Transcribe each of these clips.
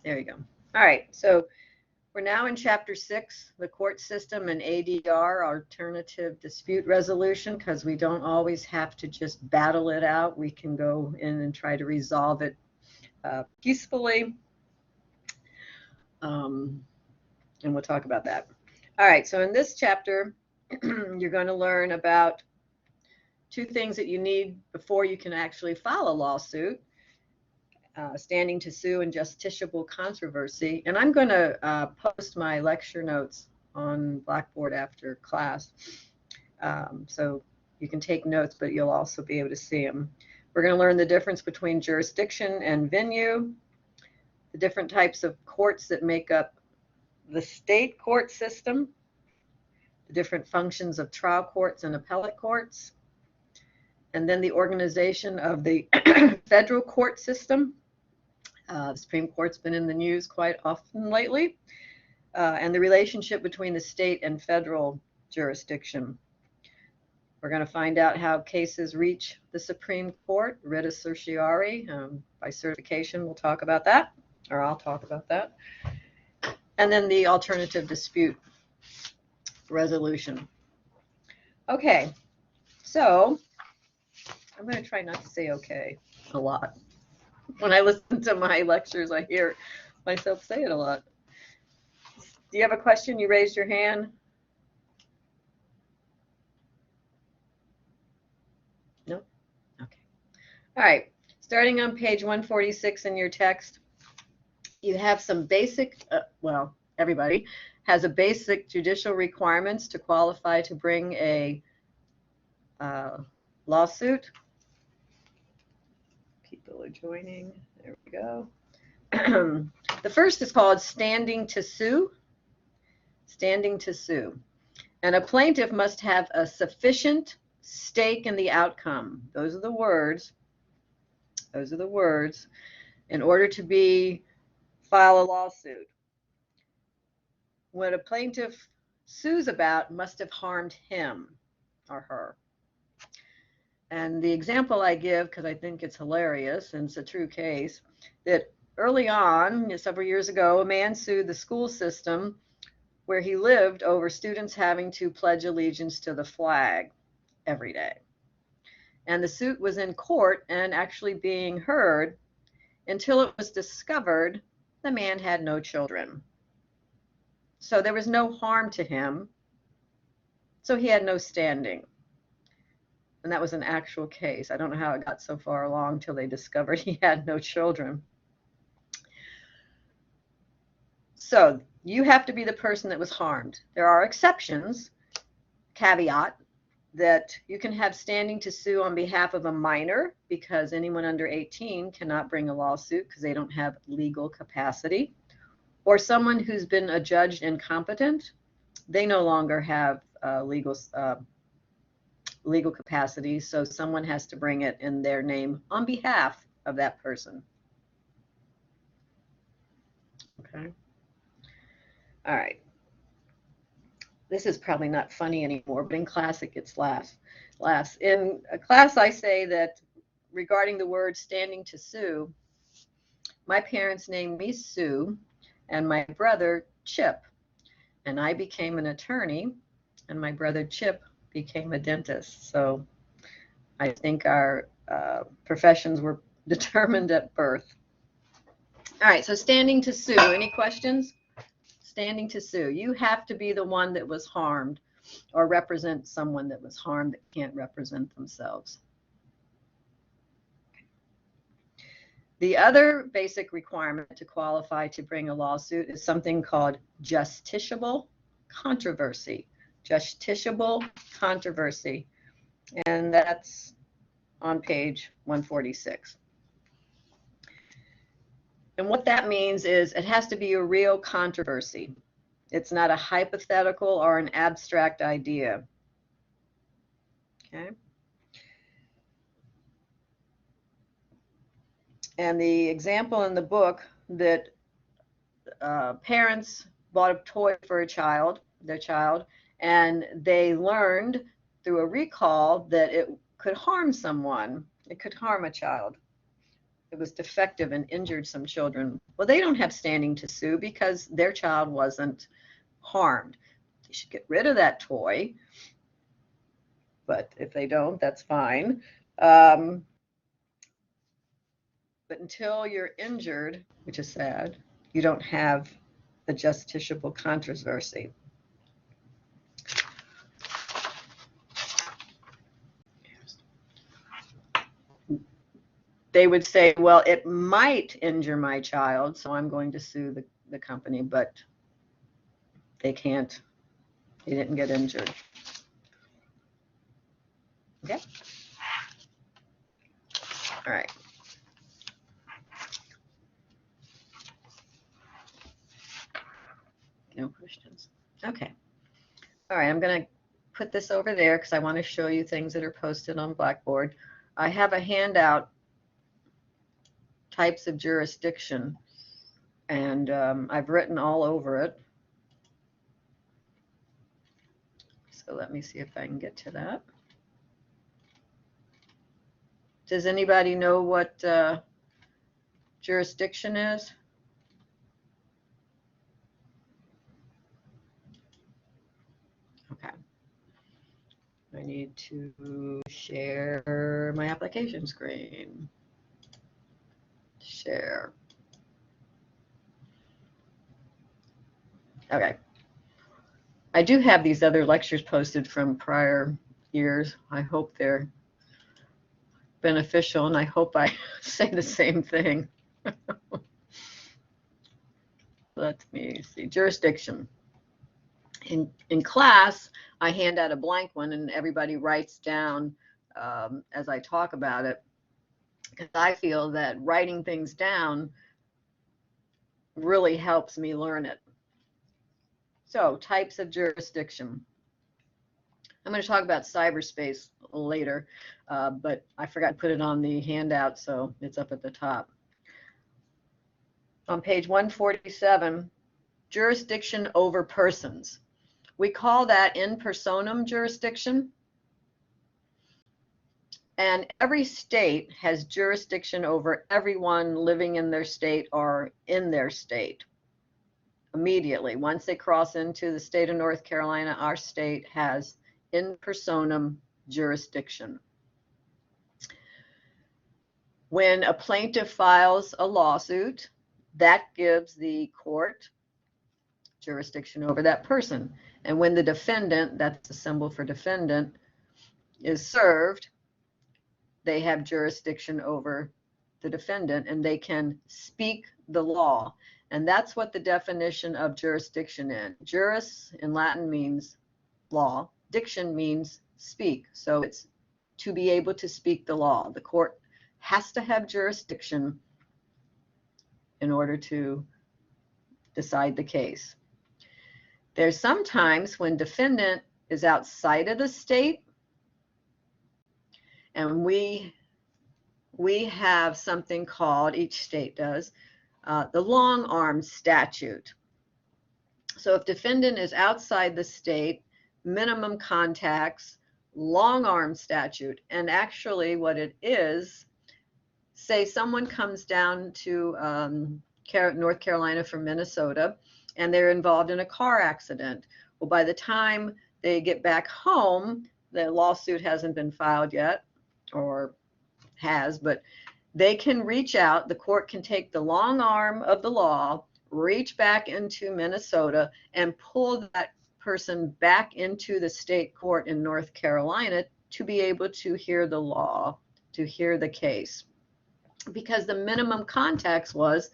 There you go. All right, so we're now in Chapter 6, the court system and ADR, alternative dispute resolution, because we don't always have to just battle it out. We can go in and try to resolve it peacefully. And we'll talk about that. All right, so in this chapter, you're going to learn about two things that you need before you can actually file a lawsuit. Standing to sue and justiciable controversy. And I'm going to post my lecture notes on Blackboard after class. So you can take notes, but you'll also be able to see them. We're going to learn the difference between jurisdiction and venue, the different types of courts that make up the state court system, the different functions of trial courts and appellate courts, and then the organization of the federal court system. The Supreme Court's been in the news quite often lately, and the relationship between the state and federal jurisdiction. We're going to find out how cases reach the Supreme Court, writ of certiorari, by certification. We'll talk about that, or I'll talk about that. And then the alternative dispute resolution. Okay, so I'm going to try not to say okay a lot. When I listen to my lectures, I hear myself say it a lot. Do you have a question? You raised your hand. No? Okay. All right. Starting on page 146 in your text, you have some basic, well, everybody has a basic judicial requirements to qualify to bring a lawsuit. People are joining. There we go. The first is called standing to sue. Standing to sue. And a plaintiff must have a sufficient stake in the outcome. Those are the words. Those are the words. In order to file a lawsuit. What a plaintiff sues about must have harmed him or her. And the example I give, because I think it's hilarious and it's a true case, that early on, several years ago, a man sued the school system where he lived over students having to pledge allegiance to the flag every day. And the suit was in court and actually being heard until it was discovered the man had no children. So there was no harm to him. So he had no standing. And that was an actual case. I don't know how it got so far along till they discovered he had no children. So you have to be the person that was harmed. There are exceptions, caveat, that you can have standing to sue on behalf of a minor because anyone under 18 cannot bring a lawsuit because they don't have legal capacity, or someone who's been adjudged incompetent. They no longer have legal capacity, so someone has to bring it in their name on behalf of that person. Okay. All right. This is probably not funny anymore, but in class it gets laughs. In a class, I say that regarding the word standing to sue, my parents named me Sue and my brother Chip, and I became an attorney, and my brother Chip became a dentist. So I think our professions were determined at birth. All right, so standing to sue. Any questions? Standing to sue. You have to be the one that was harmed or represent someone that was harmed that can't represent themselves. The other basic requirement to qualify to bring a lawsuit is something called justiciable controversy. Justiciable controversy. And that's on page 146. And what that means is it has to be a real controversy. It's not a hypothetical or an abstract idea. Okay. And the example in the book that parents bought a toy for their child, and they learned through a recall that it could harm someone. It could harm a child. that was defective and injured some children. Well, they don't have standing to sue because their child wasn't harmed. They should get rid of that toy, but if they don't, that's fine. But until you're injured, which is sad, you don't have a justiciable controversy. They would say, well, it might injure my child, so I'm going to sue the company, but they can't. They didn't get injured. Okay. All right. No questions. Okay. All right, I'm going to put this over there because I want to show you things that are posted on Blackboard. I have a handout, types of jurisdiction, and I've written all over it. So let me see if I can get to that. Does anybody know what jurisdiction is? Okay. I need to share my application screen. Share. Okay. I do have these other lectures posted from prior years. I hope they're beneficial, and I hope I say the same thing. Let me see. Jurisdiction. In class, I hand out a blank one, and everybody writes down as I talk about it, because I feel that writing things down really helps me learn it. So, types of jurisdiction. I'm going to talk about cyberspace later, but I forgot to put it on the handout, so it's up at the top. On page 147, jurisdiction over persons. We call that in personam jurisdiction. And every state has jurisdiction over everyone living in their state or in their state immediately. Once they cross into the state of North Carolina, our state has in personam jurisdiction. When a plaintiff files a lawsuit, that gives the court jurisdiction over that person. And when the defendant, that's the symbol for defendant, is served, they have jurisdiction over the defendant, and they can speak the law. And that's what the definition of jurisdiction is. Juris in Latin means law. Diction means speak. So it's to be able to speak the law. The court has to have jurisdiction in order to decide the case. There's sometimes when defendant is outside of the state, and we have something called, each state does, the long-arm statute. So if defendant is outside the state, minimum contacts, long-arm statute. And actually what it is, say someone comes down to North Carolina from Minnesota, and they're involved in a car accident. Well, by the time they get back home, the lawsuit hasn't been filed yet, or has, but they can reach out. The court can take the long arm of the law, reach back into Minnesota, and pull that person back into the state court in North Carolina to be able to hear the law, to hear the case. Because the minimum contacts was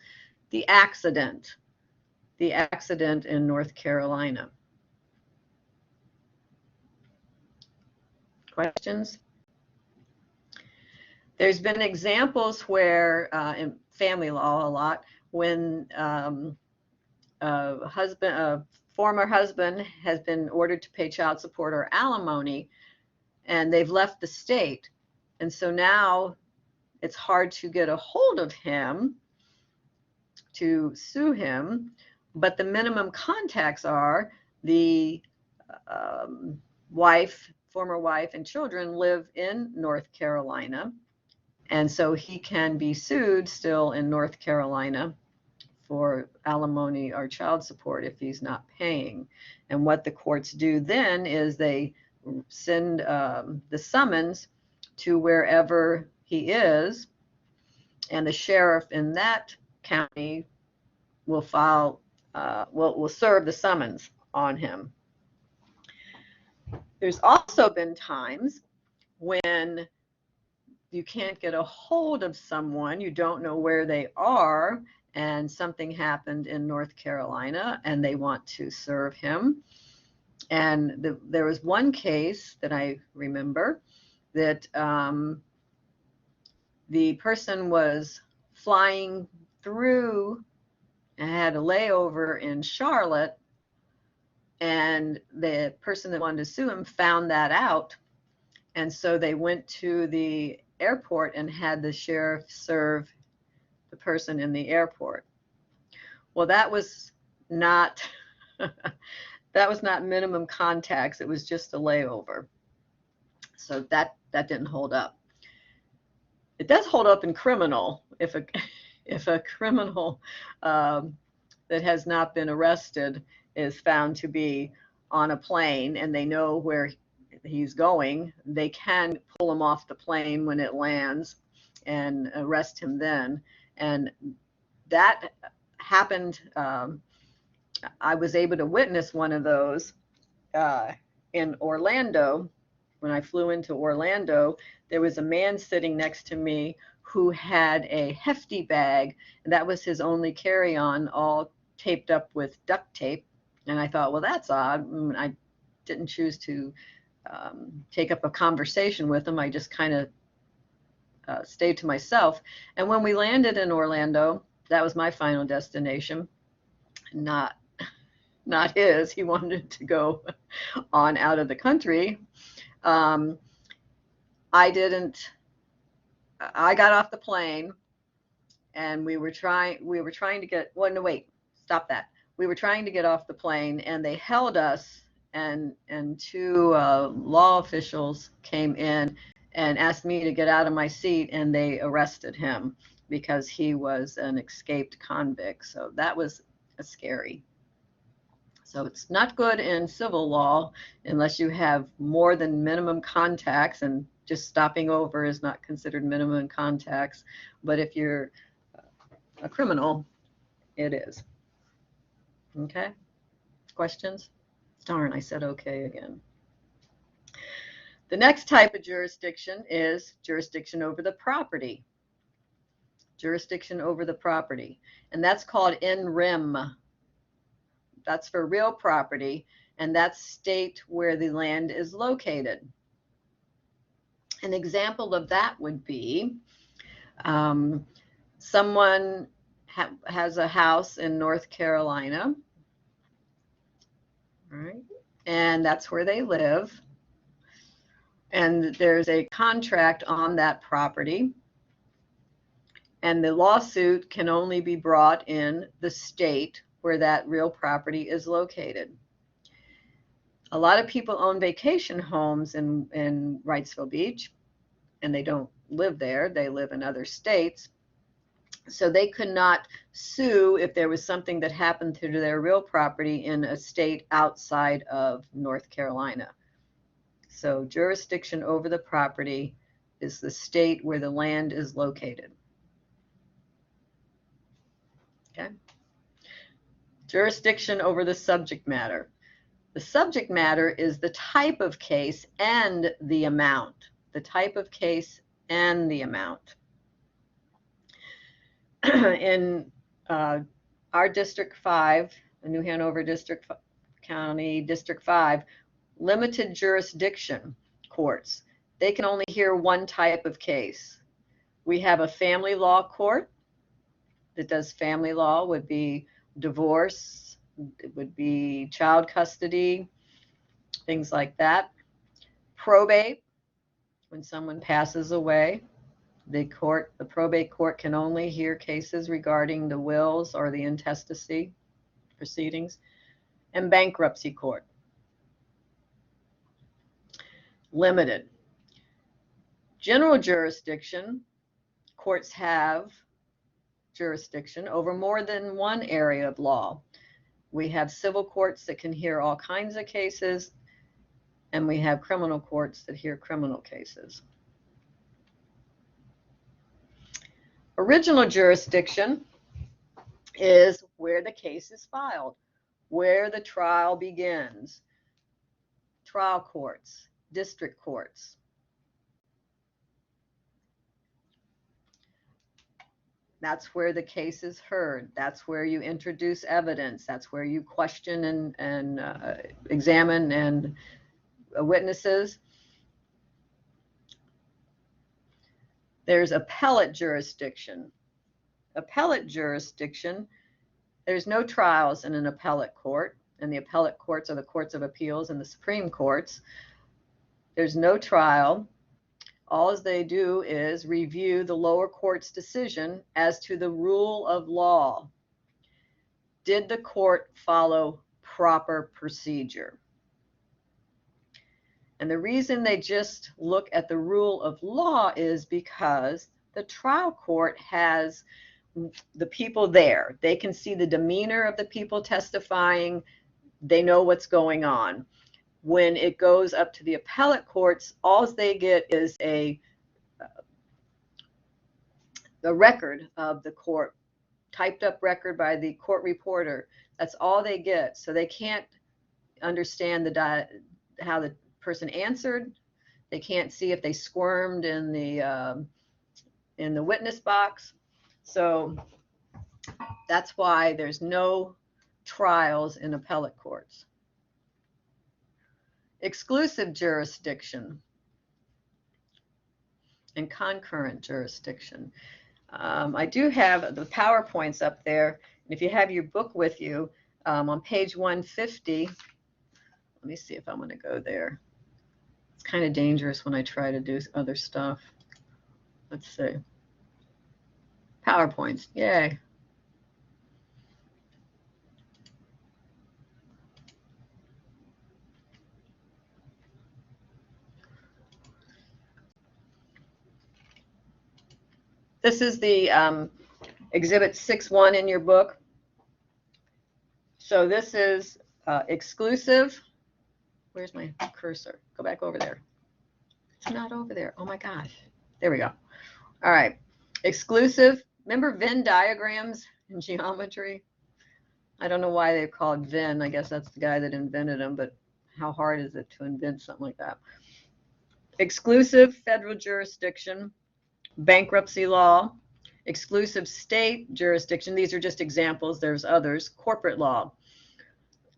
the accident in North Carolina. Questions? There's been examples where, in family law a lot, when a former husband has been ordered to pay child support or alimony, and they've left the state. And so now it's hard to get a hold of him to sue him, but the minimum contacts are the former wife and children live in North Carolina, And so he can be sued still in North Carolina for alimony or child support if he's not paying. And what the courts do then is they send the summons to wherever he is, and the sheriff in that county will file, will serve the summons on him. There's also been times when you can't get a hold of someone, you don't know where they are, and something happened in North Carolina and they want to serve him. And there was one case that I remember that the person was flying through and had a layover in Charlotte, and the person that wanted to sue him found that out. And so they went to the airport and had the sheriff serve the person in the airport. Well, that was not that was not minimum contacts. It was just a layover. So that didn't hold up. It does hold up in criminal. If a criminal that has not been arrested is found to be on a plane and they know where he's going, they can pull him off the plane when it lands and arrest him then. And that happened. I was able to witness one of those in Orlando. When I flew into Orlando, there was a man sitting next to me who had a hefty bag, and that was his only carry-on, all taped up with duct tape. And I thought, well, that's odd. I didn't choose to take up a conversation with him. I just kind of stayed to myself. And when we landed in Orlando, that was my final destination, not his. He wanted to go on out of the country. I got off the plane and we were trying to get, well, no, wait, stop that. We were trying to get off the plane and they held us, and two law officials came in and asked me to get out of my seat, and they arrested him because he was an escaped convict. So that was scary. So it's not good in civil law unless you have more than minimum contacts, and just stopping over is not considered minimum contacts. But if you're a criminal, it is. Okay? Questions? Darn, I said okay again. The next type of jurisdiction is jurisdiction over the property. Jurisdiction over the property. And that's called in rem. That's for real property, and that's state where the land is located. An example of that would be someone has a house in North Carolina, right? And that's where they live. And there's a contract on that property. And the lawsuit can only be brought in the state where that real property is located. A lot of people own vacation homes in Wrightsville Beach, and they don't live there. They live in other states. So they could not sue if there was something that happened to their real property in a state outside of North Carolina. So jurisdiction over the property is the state where the land is located. Okay. Jurisdiction over the subject matter. The subject matter is the type of case and the amount. The type of case and the amount. In our District 5, New Hanover District County District 5, limited jurisdiction courts, they can only hear one type of case. We have a family law court that does family law, would be divorce, it would be child custody, things like that. Probate, when someone passes away, the probate court can only hear cases regarding the wills or the intestacy proceedings. And bankruptcy court. Limited. General jurisdiction courts have jurisdiction over more than one area of law. We have civil courts that can hear all kinds of cases, and we have criminal courts that hear criminal cases. Original jurisdiction is where the case is filed, where the trial begins. Trial courts, district courts. That's where the case is heard. That's where you introduce evidence. That's where you question and examine and witnesses. There's appellate jurisdiction. Appellate jurisdiction, there's no trials in an appellate court, and the appellate courts are the courts of appeals and the Supreme Courts. There's no trial. All they do is review the lower court's decision as to the rule of law. Did the court follow proper procedure? And the reason they just look at the rule of law is because the trial court has the people there. They can see the demeanor of the people testifying. They know what's going on. When it goes up to the appellate courts, all they get is a record of the court, typed up record by the court reporter. That's all they get. So they can't understand how the person answered. They can't see if they squirmed in the witness box. So that's why there's no trials in appellate courts. Exclusive jurisdiction and concurrent jurisdiction. I do have the PowerPoints up there. And if you have your book with you, on page 150, let me see if I'm going to go there. It's kind of dangerous when I try to do other stuff. Let's see. PowerPoints, yay. This is the Exhibit 6.1 in your book. So this is exclusive. Where's my cursor? Go back over there. It's not over there. Oh my gosh. There we go. All right. Exclusive. Remember Venn diagrams in geometry? I don't know why they're called Venn. I guess that's the guy that invented them, but how hard is it to invent something like that? Exclusive federal jurisdiction, bankruptcy law, exclusive state jurisdiction. These are just examples. There's others. Corporate law.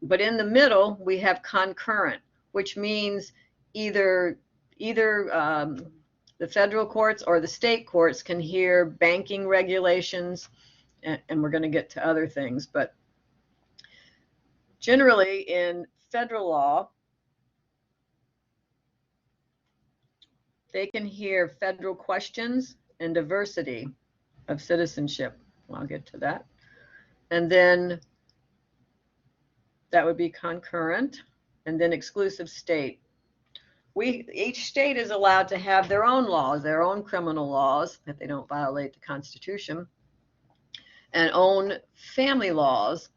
But in the middle, we have concurrent, which means either the federal courts or the state courts can hear banking regulations, and we're going to get to other things. But generally in federal law, they can hear federal questions and diversity of citizenship. Well, I'll get to that. And then that would be concurrent, and then exclusive state. Each state is allowed to have their own laws, their own criminal laws, if they don't violate the Constitution, and own family laws,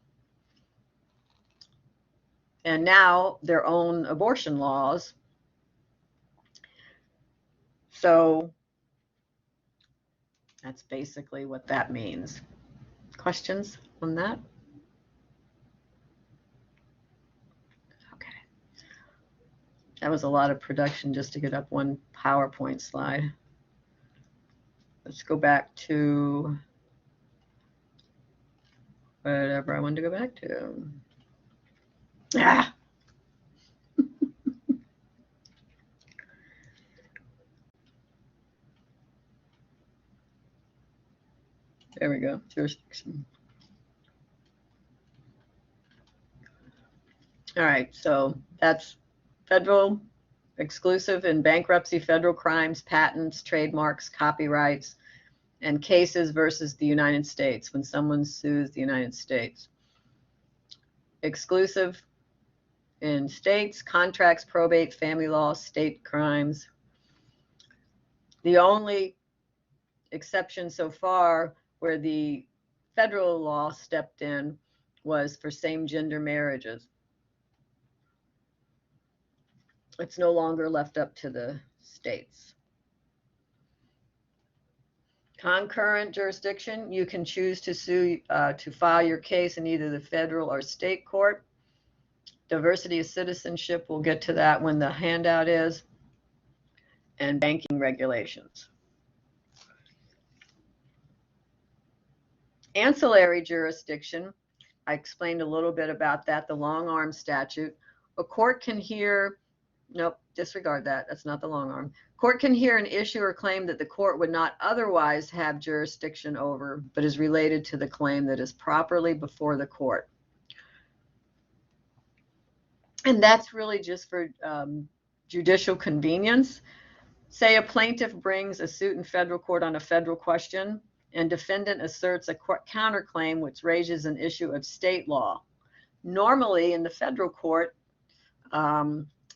and now their own abortion laws. So that's basically what that means. Questions on that? Okay. That was a lot of production just to get up one PowerPoint slide. Let's go back to whatever I wanted to go back to. Ah! There we go, jurisdiction. All right, so that's federal, exclusive and bankruptcy, federal crimes, patents, trademarks, copyrights, and cases versus the United States when someone sues the United States. Exclusive in states, contracts, probate, family law, state crimes. The only exception so far where the federal law stepped in was for same-gender marriages. It's no longer left up to the states. Concurrent jurisdiction, you can choose to sue, to file your case in either the federal or state court. Diversity of citizenship, we'll get to that when the handout is. And banking regulations. Ancillary jurisdiction, I explained a little bit about that, the long arm statute. A court can hear, nope, disregard that, that's not the long arm. Court can hear an issue or claim that the court would not otherwise have jurisdiction over, but is related to the claim that is properly before the court. And that's really just for judicial convenience. Say a plaintiff brings a suit in federal court on a federal question, and defendant asserts a counterclaim which raises an issue of state law. Normally in the federal court,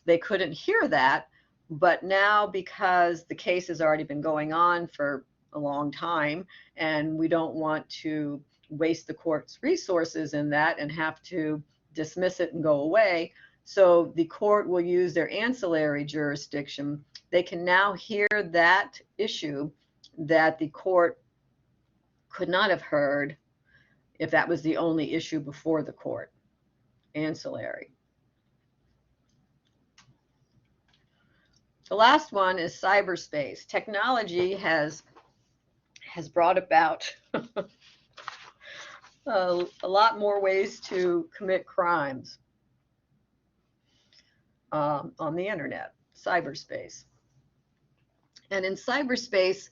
they couldn't hear that, but now because the case has already been going on for a long time, and we don't want to waste the court's resources in that and have to dismiss it and go away, so the court will use their ancillary jurisdiction. They can now hear that issue that the court could not have heard if that was the only issue before the court. Ancillary. The last one is cyberspace. Technology has brought about a lot more ways to commit crimes on the internet, cyberspace. And in cyberspace,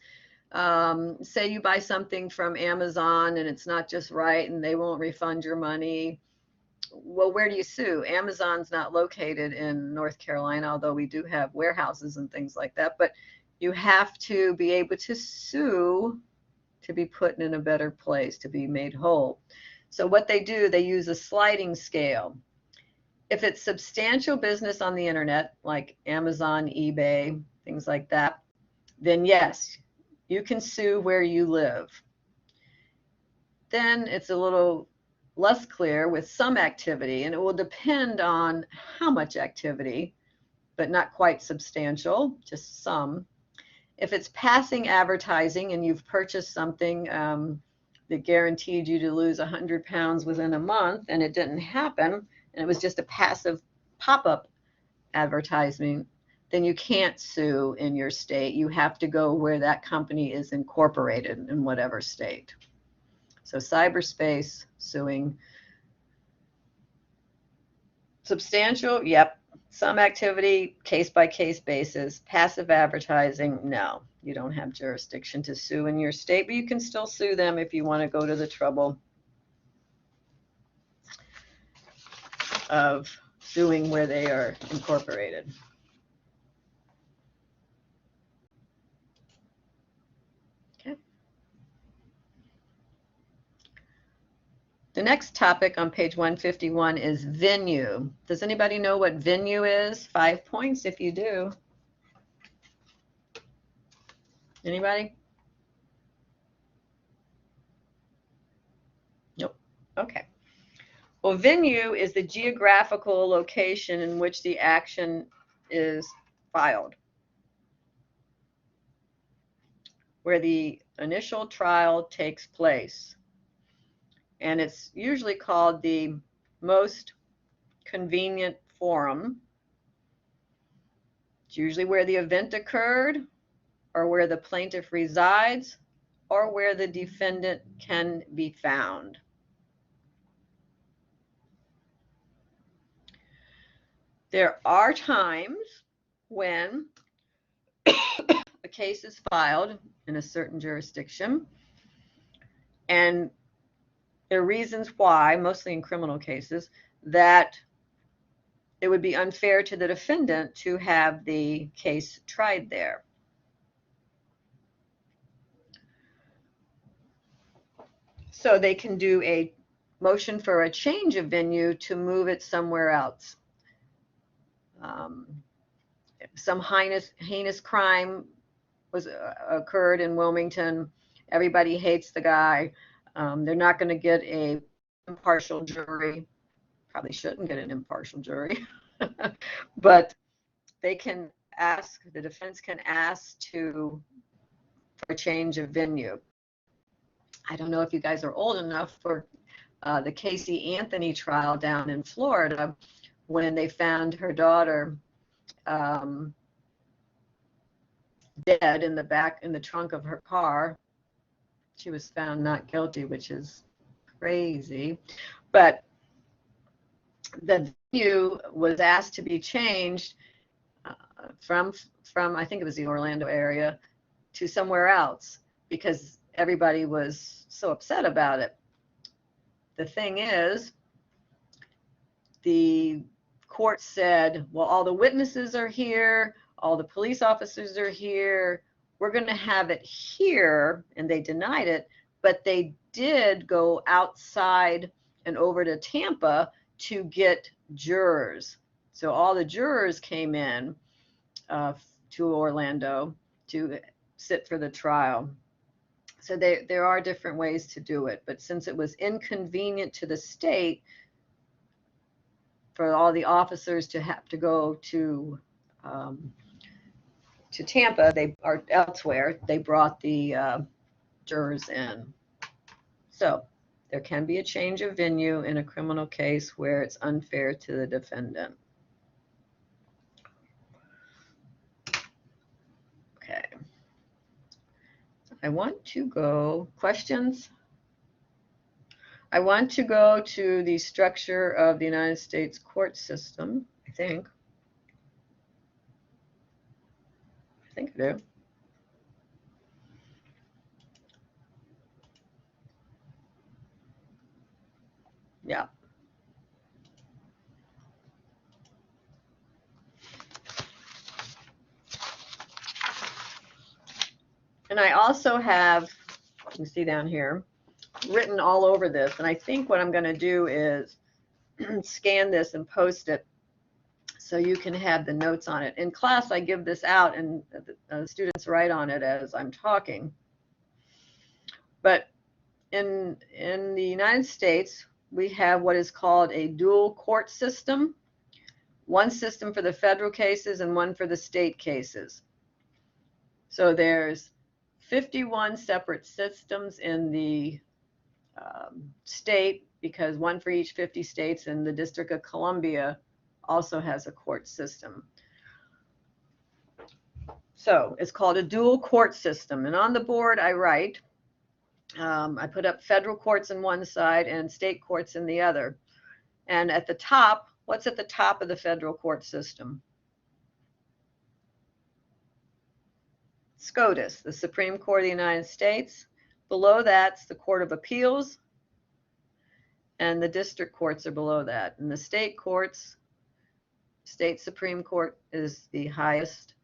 say you buy something from Amazon and it's not just right and they won't refund your money. Well, where do you sue? Amazon's not located in North Carolina, although we do have warehouses and things like that. But you have to be able to sue to be put in a better place, to be made whole. So what they do, they use a sliding scale. If it's substantial business on the internet, like Amazon, eBay, things like that, then yes, you can sue where you live. Then it's a little less clear with some activity, and it will depend on how much activity, but not quite substantial, just some. If it's passing advertising and you've purchased something that guaranteed you to lose 100 pounds within a month and it didn't happen, and it was just a passive pop-up advertising, then you can't sue in your state. You have to go where that company is incorporated in whatever state. So cyberspace, suing. Substantial, yep. Some activity, case-by-case basis. Passive advertising, no. You don't have jurisdiction to sue in your state, but you can still sue them if you want to go to the trouble of suing where they are incorporated. Okay. The next topic on page 151 is venue. Does anybody know what venue is? 5 points if you do. Anybody? Nope. Okay. Well, venue is the geographical location in which the action is filed, where the initial trial takes place. And it's usually called the most convenient forum. It's usually where the event occurred, or where the plaintiff resides, or where the defendant can be found. There are times when a case is filed in a certain jurisdiction, and there are reasons why, mostly in criminal cases, that it would be unfair to the defendant to have the case tried there. So they can do a motion for a change of venue to move it somewhere else. Some heinous crime was occurred in Wilmington. Everybody hates the guy. They're not going to get a impartial jury. Probably shouldn't get an impartial jury, but they can ask, the defense can ask for a change of venue. I don't know if you guys are old enough for the Casey Anthony trial down in Florida, when they found her daughter dead in the trunk of her car. She was found not guilty, which is crazy. But the venue was asked to be changed from I think it was the Orlando area to somewhere else because everybody was so upset about it. The thing is, the court said, well, all the witnesses are here, all the police officers are here, we're going to have it here, and they denied it, but they did go outside and over to Tampa to get jurors. So all the jurors came in to Orlando to sit for the trial. So there are different ways to do it, but since it was inconvenient to the state for all the officers to have to go to Tampa, they are elsewhere, they brought the jurors in. So there can be a change of venue in a criminal case where it's unfair to the defendant. Okay. I want to go, questions? I want to go to the structure of the United States court system, I think. I do. Yeah. And I also have, you can see down here, written all over this. And I think what I'm going to do is scan this and post it so you can have the notes on it. In class, I give this out and students write on it as I'm talking. But in the United States, we have what is called a dual court system, one system for the federal cases and one for the state cases. So there's 51 separate systems in the state, because one for each 50 states, and the District of Columbia also has a court system. So it's called a dual court system. And on the board I write, I put up federal courts on one side and state courts in the other. And at the top, what's at the top of the federal court system? SCOTUS, the Supreme Court of the United States. Below that's the Court of Appeals, and the district courts are below that. And the state courts, state Supreme Court is the highest,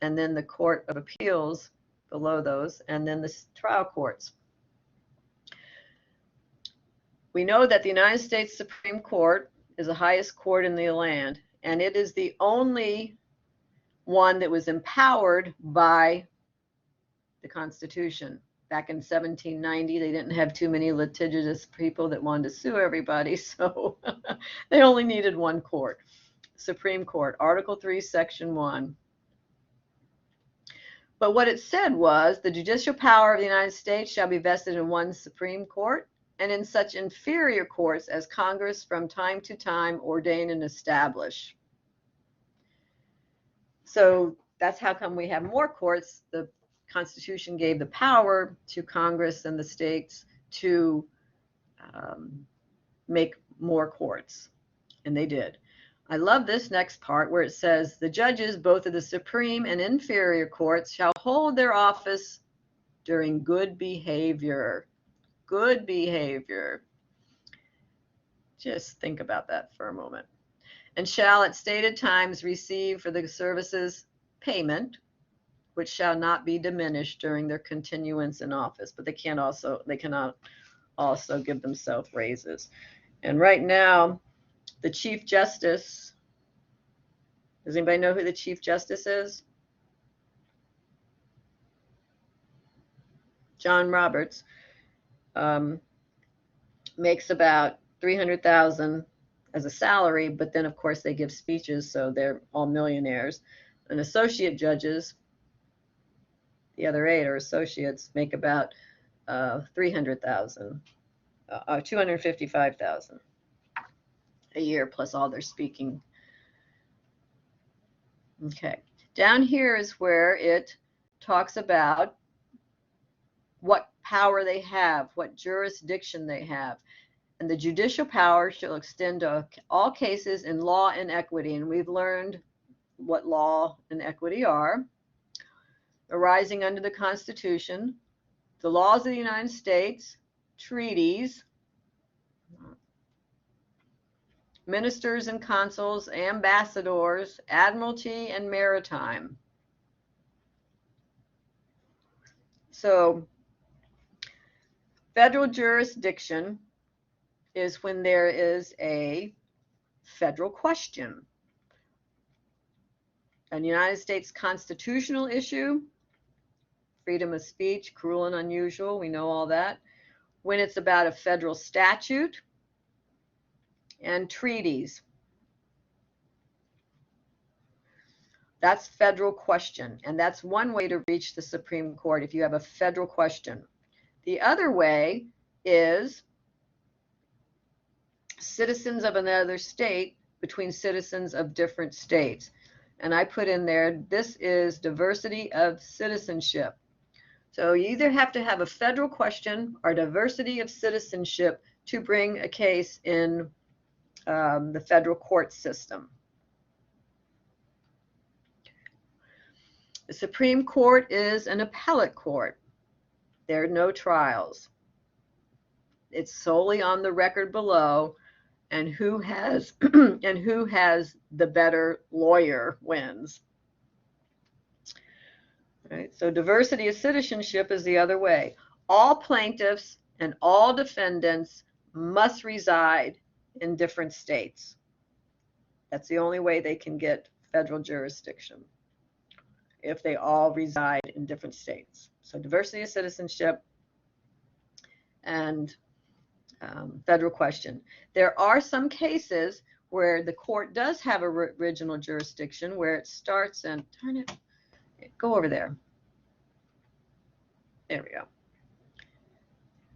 and then the Court of Appeals below those, and then the trial courts. We know that the United States Supreme Court is the highest court in the land, and it is the only one that was empowered by the Constitution. Back in 1790, they didn't have too many litigious people that wanted to sue everybody, so they only needed one court. Supreme Court, Article 3, Section 1. But what it said was, the judicial power of the United States shall be vested in one Supreme Court and in such inferior courts as Congress from time to time ordain and establish. So that's how come we have more courts. The Constitution gave the power to Congress and the states to make more courts, and they did. I love this next part where it says, the judges, both of the Supreme and inferior courts, shall hold their office during good behavior. Good behavior. Just think about that for a moment. And shall at stated times receive for the services payment, which shall not be diminished during their continuance in office. But they cannot also give themselves raises. And right now, the Chief Justice, does anybody know who the Chief Justice is? John Roberts, makes about $300,000 as a salary, but then of course they give speeches, so they're all millionaires. And associate judges, the other 8 are associates, make about $300,000, $255,000 a year plus all their speaking. Okay, down here is where it talks about what power they have, what jurisdiction they have. And the judicial power shall extend to all cases in law and equity. And we've learned what law and equity are. Arising under the Constitution, the laws of the United States, treaties, ministers and consuls, ambassadors, admiralty, and maritime. So, federal jurisdiction is when there is a federal question, an United States constitutional issue, freedom of speech, cruel and unusual, we know all that. When it's about a federal statute and treaties. That's federal question, and that's one way to reach the Supreme Court if you have a federal question. The other way is citizens of another state between citizens of different states. And I put in there, this is diversity of citizenship. So you either have to have a federal question or diversity of citizenship to bring a case in the federal court system. The Supreme Court is an appellate court. There are no trials. It's solely on the record below, and who has the better lawyer wins. Right? So diversity of citizenship is the other way. All plaintiffs and all defendants must reside in different states. That's the only way they can get federal jurisdiction, if they all reside in different states. So diversity of citizenship and federal question. There are some cases where the court does have original jurisdiction, where it starts and go over there. There we go.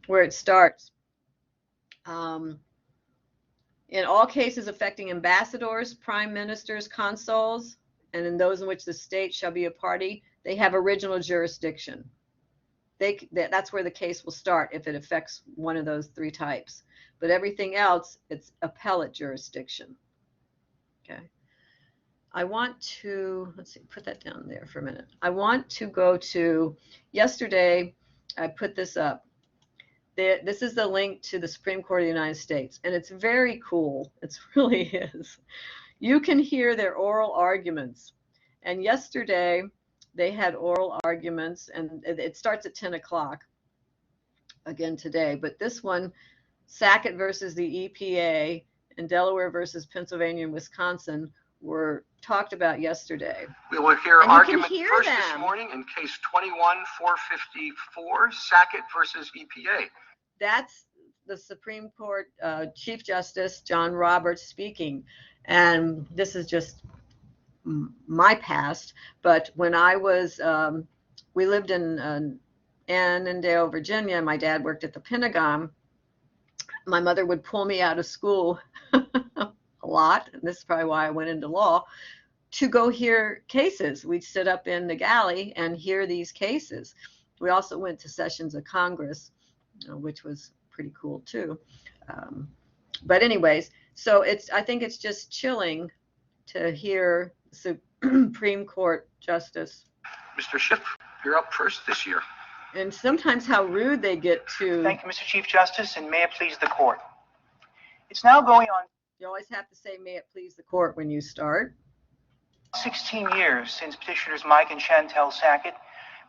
Where it starts. In all cases affecting ambassadors, prime ministers, consuls, and in those in which the state shall be a party, they have original jurisdiction. That's where the case will start if it affects one of those 3 types. But everything else, it's appellate jurisdiction. Okay. I want to, let's see, put that down there for a minute. I want to go to, yesterday, I put this up. This is the link to the Supreme Court of the United States, and it's very cool. It really is. You can hear their oral arguments. And yesterday, they had oral arguments, and it starts at 10 o'clock again today. But this one, Sackett versus the EPA and Delaware versus Pennsylvania and Wisconsin, were talked about yesterday. We will hear argument first this morning in case 21-454, Sackett versus EPA. That's the Supreme Court Chief Justice John Roberts speaking. And this is just my past, but when I was, we lived in Annandale, Virginia, and my dad worked at the Pentagon. My mother would pull me out of school a lot, and this is probably why I went into law, to go hear cases. We'd sit up in the galley and hear these cases. We also went to sessions of Congress, which was pretty cool too. But anyways, so I think it's just chilling to hear Supreme Court Justice. Mr. Schiff, you're up first this year. And sometimes how rude they get to. Thank you, Mr. Chief Justice, and may it please the court. It's now going on. You always have to say, may it please the court when you start. 16 years since petitioners Mike and Chantel Sackett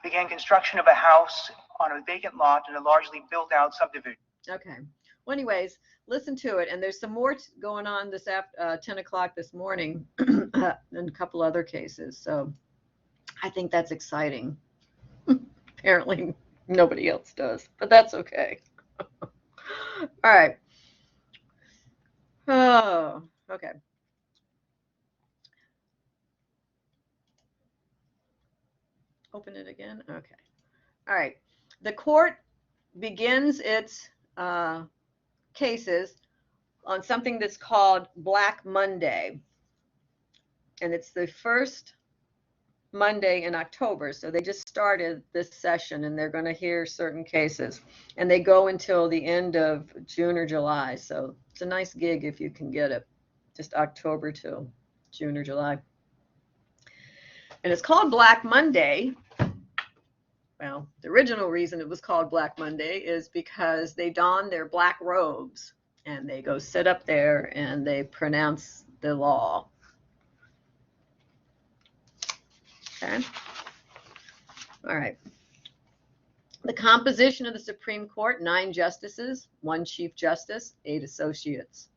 began construction of a house on a vacant lot in a largely built-out subdivision. Okay. Well, anyways, listen to it. And there's some more going on this after 10 o'clock this morning and a couple other cases. So I think that's exciting. Apparently Nobody else does, but that's okay. All right. Oh, okay. Open it again. Okay. All right. The court begins its cases on something that's called Black Monday. And it's the first Monday in October. So they just started this session and they're going to hear certain cases. And they go until the end of June or July. So it's a nice gig if you can get it. Just October till June or July. And it's called Black Monday. Well, the original reason it was called Black Monday is because they don their black robes and they go sit up there and they pronounce the law. Okay. All right. The composition of the Supreme Court, 9 justices, 1 Chief Justice, 8 associates.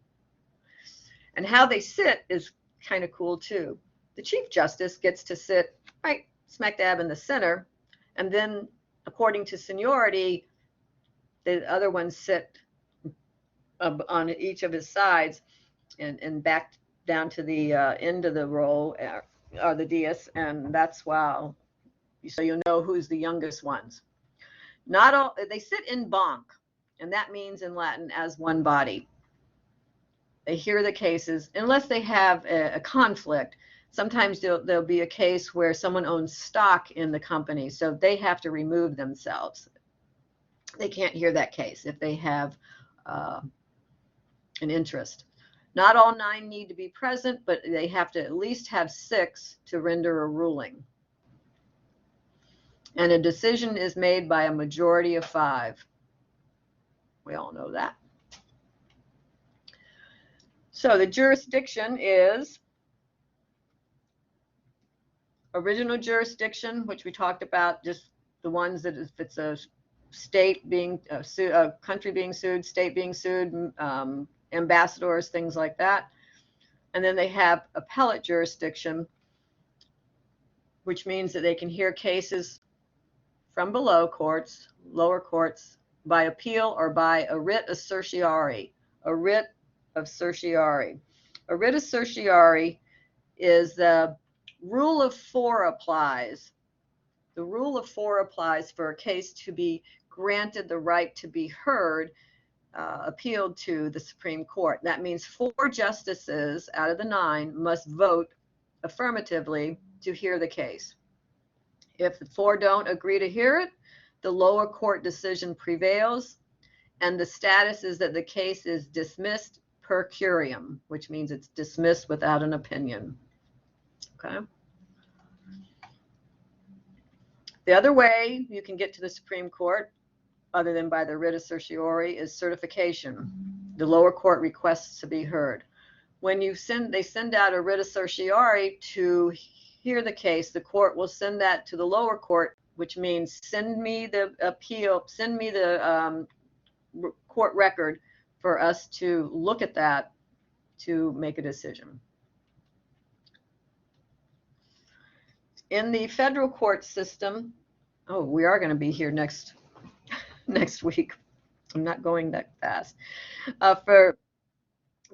And how they sit is kind of cool too. The Chief Justice gets to sit right smack dab in the center, and then according to seniority, the other ones sit on each of his sides and back down to the end of the row or the dais, and that's wow. So you know who's the youngest ones. Not all, they sit in banc, and that means in Latin as one body. They hear the cases unless they have a conflict. Sometimes there'll be a case where someone owns stock in the company, so they have to remove themselves. They can't hear that case if they have an interest. Not all 9 need to be present, but they have to at least have 6 to render a ruling. And a decision is made by a majority of 5. We all know that. So the jurisdiction is original jurisdiction, which we talked about, just the ones that if it's a state being sued, a country being sued, state being sued, ambassadors, things like that. And then they have appellate jurisdiction, which means that they can hear cases from below courts, lower courts, by appeal or by a writ of certiorari. A writ of certiorari. A writ of certiorari is the rule of 4 applies. The rule of 4 applies for a case to be granted the right to be heard, appealed to the Supreme Court. That means 4 justices out of the 9 must vote affirmatively to hear the case. If the 4 don't agree to hear it, the lower court decision prevails, and the status is that the case is dismissed per curiam, which means it's dismissed without an opinion. Okay. The other way you can get to the Supreme Court, other than by the writ of certiorari, is certification. The lower court requests to be heard. When they send out a writ of certiorari to hear the case, the court will send that to the lower court, which means send me the appeal, send me the court record for us to look at that to make a decision. In the federal court system, oh, we are going to be here next week. I'm not going that fast. For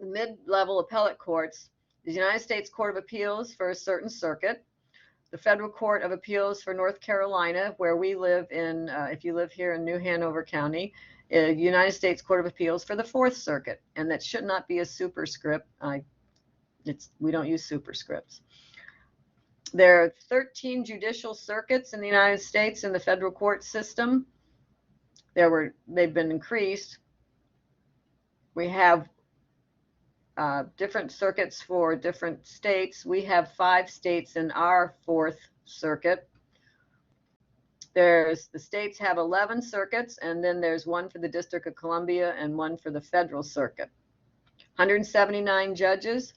mid-level appellate courts, the United States Court of Appeals for a certain circuit, the Federal Court of Appeals for North Carolina, where we live in, if you live here in New Hanover County, United States Court of Appeals for the 4th Circuit, and that should not be a superscript. We don't use superscripts. There are 13 judicial circuits in the United States in the federal court system. They've been increased. We have different circuits for different states. We have 5 states in our 4th circuit. The states have 11 circuits, and then there's 1 for the District of Columbia and 1 for the federal circuit. 179 judges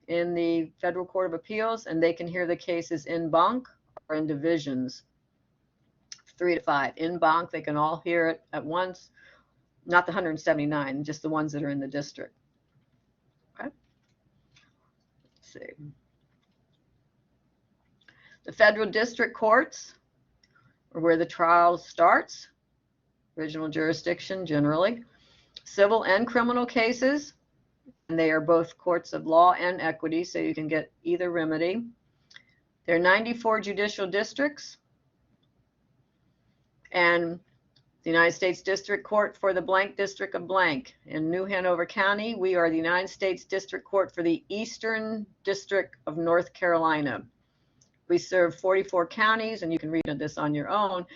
in the Federal Court of Appeals, and they can hear the cases in banc or in divisions, 3 to 5. In banc, they can all hear it at once, not the 179, just the ones that are in the district. Okay. Let's see. The federal district courts where the trial starts, original jurisdiction generally, civil and criminal cases, and they are both courts of law and equity, so you can get either remedy. There are 94 judicial districts, and the United States District Court for the blank district of blank. In New Hanover County, we are the United States District Court for the Eastern District of North Carolina. We serve 44 counties, and you can read this on your own.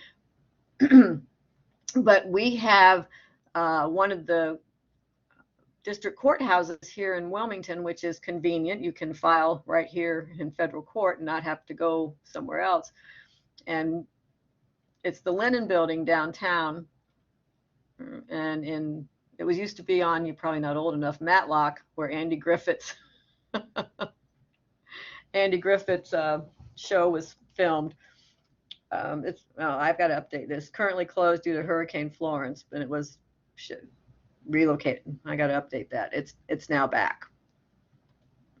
But we have one of the district courthouses here in Wilmington, which is convenient. You can file right here in federal court and not have to go somewhere else. And it's the Lennon Building downtown. And it was used to be on, you're probably not old enough, Matlock, where Andy Griffith's show was filmed. I've got to update this. Currently closed due to Hurricane Florence, but it was relocated. I got to update that. It's now back.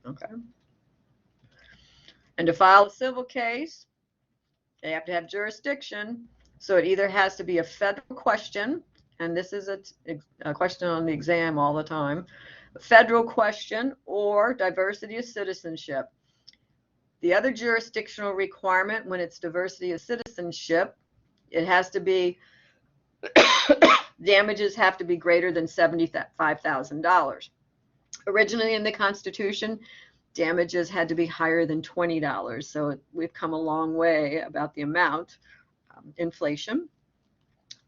Okay. And to file a civil case, they have to have jurisdiction. So it either has to be a federal question, and this is a question on the exam all the time, a federal question, or diversity of citizenship. The other jurisdictional requirement when it's diversity of citizenship, it has to be, damages have to be greater than $75,000. Originally in the Constitution, damages had to be higher than $20. So we've come a long way about the amount. Inflation.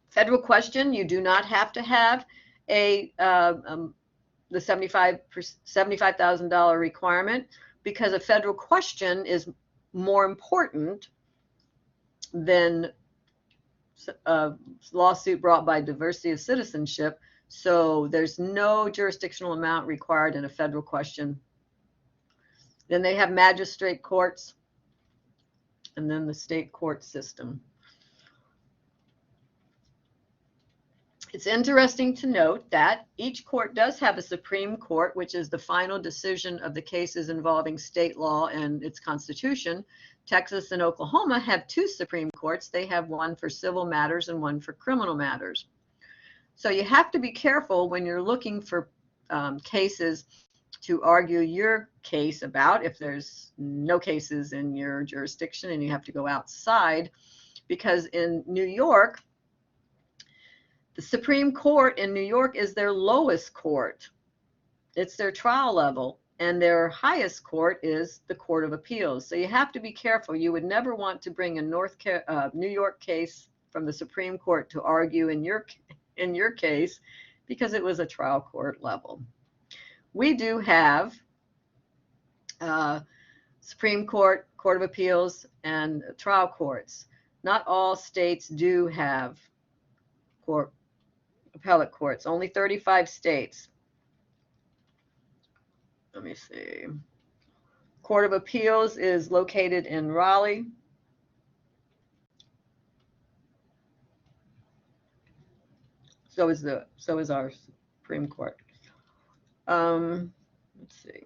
Federal question, you do not have to have the $75,000 requirement, because a federal question is more important than a lawsuit brought by diversity of citizenship. So there's no jurisdictional amount required in a federal question. Then they have magistrate courts, and then the state court system. It's interesting to note that each court does have a Supreme Court, which is the final decision of the cases involving state law and its constitution. Texas and Oklahoma have two Supreme Courts. They have one for civil matters and one for criminal matters. So you have to be careful when you're looking for cases to argue your case about, if there's no cases in your jurisdiction and you have to go outside, because in New York, the Supreme Court in New York is their lowest court. It's their trial level, and their highest court is the Court of Appeals. So you have to be careful. You would never want to bring a New York case from the Supreme Court to argue in your case, because it was a trial court level. We do have Supreme Court, Court of Appeals, and trial courts. Not all states do have appellate courts, only 35 states. Let me see. Court of Appeals is located in Raleigh. So is our Supreme Court. Let's see.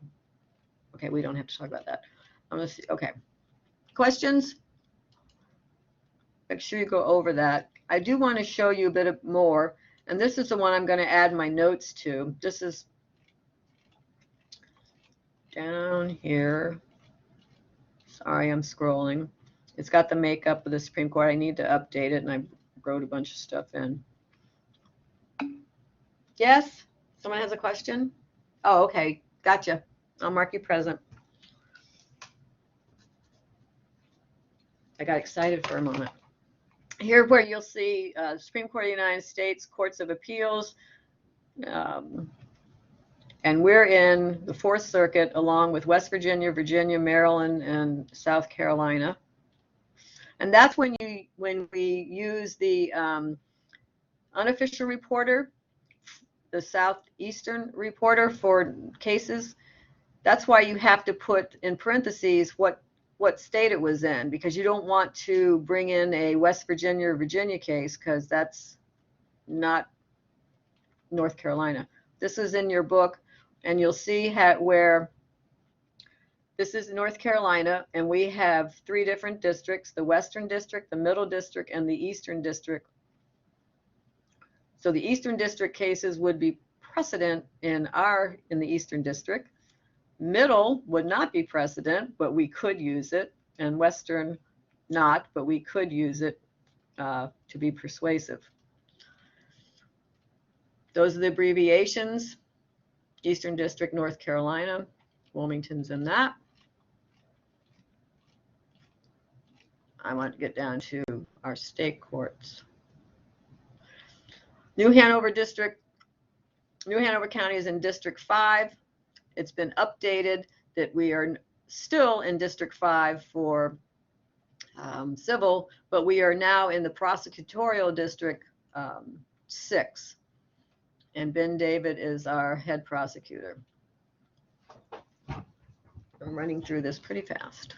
Okay, we don't have to talk about that. I'm gonna see. Okay. Questions? Make sure you go over that. I do want to show you a bit more, and this is the one I'm going to add my notes to. This is down here. Sorry, I'm scrolling. It's got the makeup of the Supreme Court. I need to update it, and I wrote a bunch of stuff in. Yes? Someone has a question? Oh, okay. Gotcha. I'll mark you present. I got excited for a moment. Here where you'll see Supreme Court of the United States, Courts of Appeals, and we're in the Fourth Circuit along with West Virginia, Virginia, Maryland, and South Carolina. And that's when we use the unofficial reporter, the Southeastern reporter for cases. That's why you have to put in parentheses what state it was in, because you don't want to bring in a West Virginia or Virginia case, because that's not North Carolina. This is in your book, and you'll see where This is North Carolina, and we have 3 different districts: the Western District, the Middle District, and the Eastern District. So the Eastern District cases would be precedent in the Eastern District. Middle would not be precedent, but we could use it, and Western not, but we could use it to be persuasive. Those are the abbreviations. Eastern District, North Carolina. Wilmington's in that. I want to get down to our state courts. New Hanover District, New Hanover County is in District 5. It's been updated that we are still in District 5 for civil, but we are now in the prosecutorial District 6. And Ben David is our head prosecutor. I'm running through this pretty fast.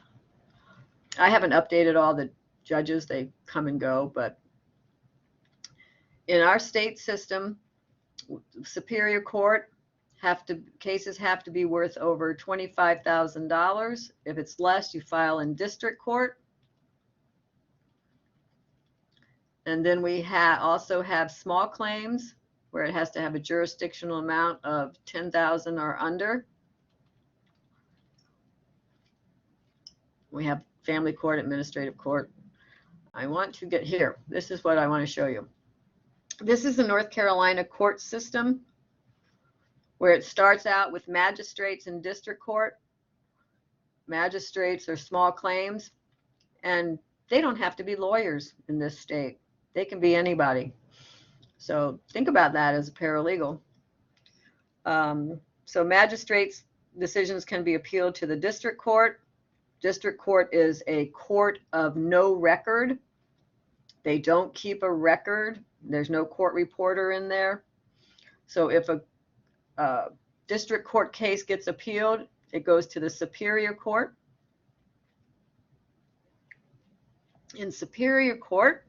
I haven't updated all the judges. They come and go, but in our state system, Superior Court cases have to be worth over $25,000. If it's less, you file in district court. And then we also have small claims where it has to have a jurisdictional amount of $10,000 or under. We have family court, administrative court. I want to get here. This is what I want to show you. This is the North Carolina court system, where it starts out with magistrates in district court. Magistrates are small claims, and they don't have to be lawyers in this state. They can be anybody. So think about that as a paralegal. So magistrates' decisions can be appealed to the district court. District court is a court of no record. They don't keep a record. There's no court reporter in there. So if a district court case gets appealed, it goes to the Superior Court. In Superior Court,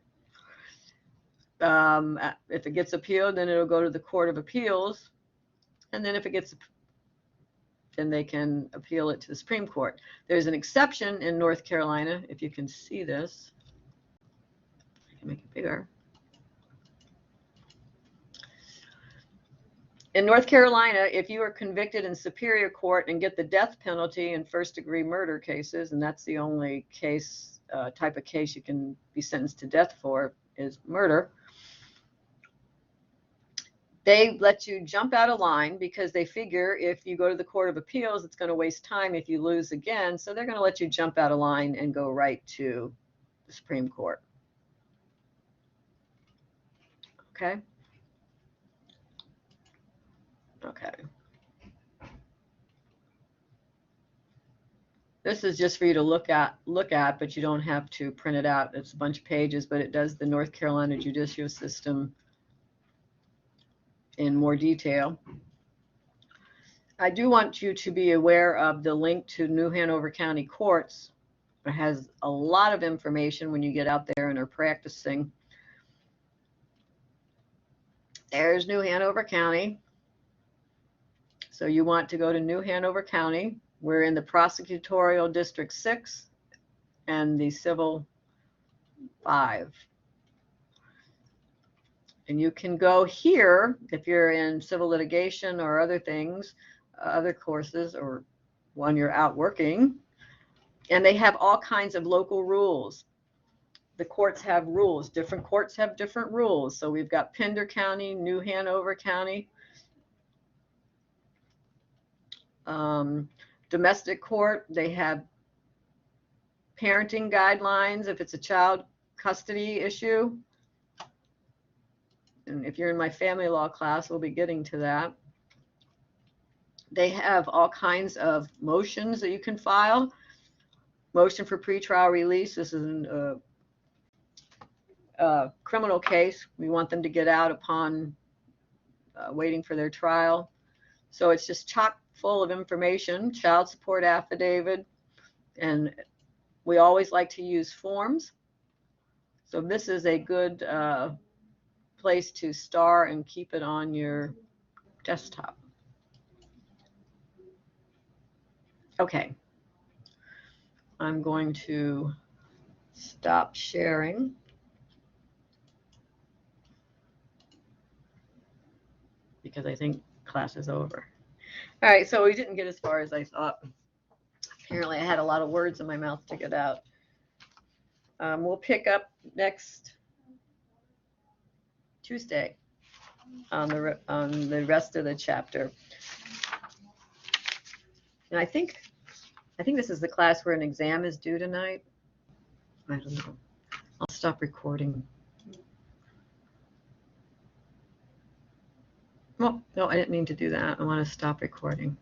if it gets appealed, then it'll go to the Court of Appeals. And then if it gets, then they can appeal it to the Supreme Court. There's an exception in North Carolina, if you can see this. I can make it bigger. In North Carolina, if you are convicted in Superior Court and get the death penalty in first-degree murder cases, and that's the only case, type of case you can be sentenced to death for is murder, they let you jump out of line because they figure if you go to the Court of Appeals, it's going to waste time if you lose again. So they're going to let you jump out of line and go right to the Supreme Court. Okay. Okay. This is just for you to look at, but you don't have to print it out. It's a bunch of pages, but it does the North Carolina judicial system in more detail. I do want you to be aware of the link to New Hanover County Courts. It has a lot of information when you get out there and are practicing. There's New Hanover County. So you want to go to New Hanover County. We're in the prosecutorial District 6 and the civil 5. And you can go here if you're in civil litigation or other things, other courses, or when you're out working. And they have all kinds of local rules. The courts have rules. Different courts have different rules. So we've got Pender County, New Hanover County. Domestic court, they have parenting guidelines if it's a child custody issue. And if you're in my family law class, we'll be getting to that. They have all kinds of motions that you can file. Motion for pretrial release. This is a criminal case. We want them to get out upon waiting for their trial. So it's just chock full of information. Child support affidavit. And we always like to use forms. So this is a good place to star and keep it on your desktop. Okay, I'm going to stop sharing. Because I think class is over. All right, so we didn't get as far as I thought. Apparently I had a lot of words in my mouth to get out. We'll pick up next Tuesday on the rest of the chapter. And I think this is the class where an exam is due tonight. I don't know. I'll stop recording. Well, no, I didn't mean to do that. I want to stop recording.